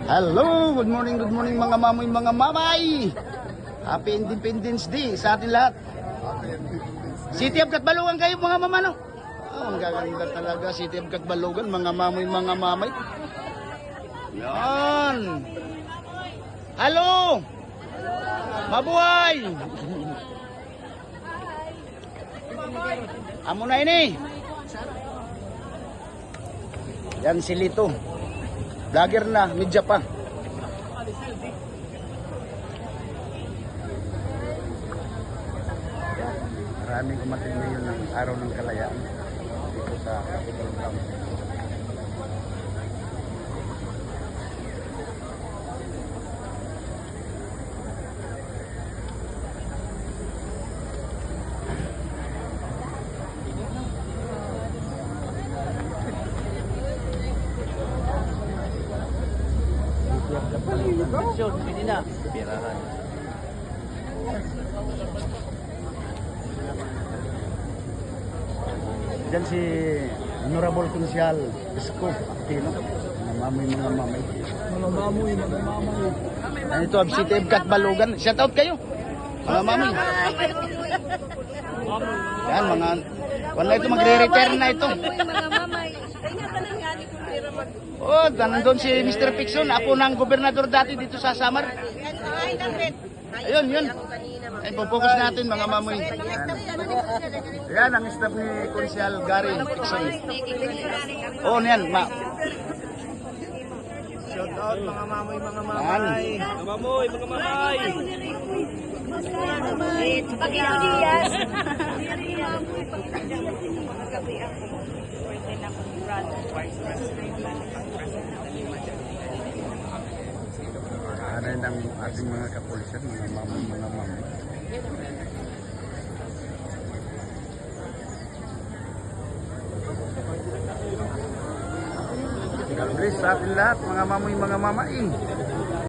Hello, good morning mga mamoy, mga mamay. Happy Independence Day sa atin lahat. City of Katbalogan kayo mga mamano. Oh, ang gaganda talaga City of Katbalogan, mga mamoy, mga mamay. Yan. Hello. Mabuhay. Amo na ini. Yan si Lito. Vlogger na, media pa. Maraming umatid ngayon ng araw ng kalayaan dito sa Capitol Town. Pwede na. Pirahan. Diyan si Honorable Consial Isko Aquino. Mga mamay. Yan ito ang City of Katbalogan. Shout out kayo. Mga mamay. Yan mga wala ito magre-return na ito. Mga mamay. Oh, nandun si Mr. Pixon, apo ng gobernador dati dito sa Samar. Ayun, yun. Ay, focus natin mga mamoy. Yan ang staff ni Consial Gary Pixon. Oh, yan. Shout out mga mamoy, mga Yan. mamay. Mga mamoy, mga mamay. Pakito Diaz. Ano yun ang ating mga kapulisan, mga mamoy, mga mamoy. God bless sa atin lahat, mga mamoy, mga mamain.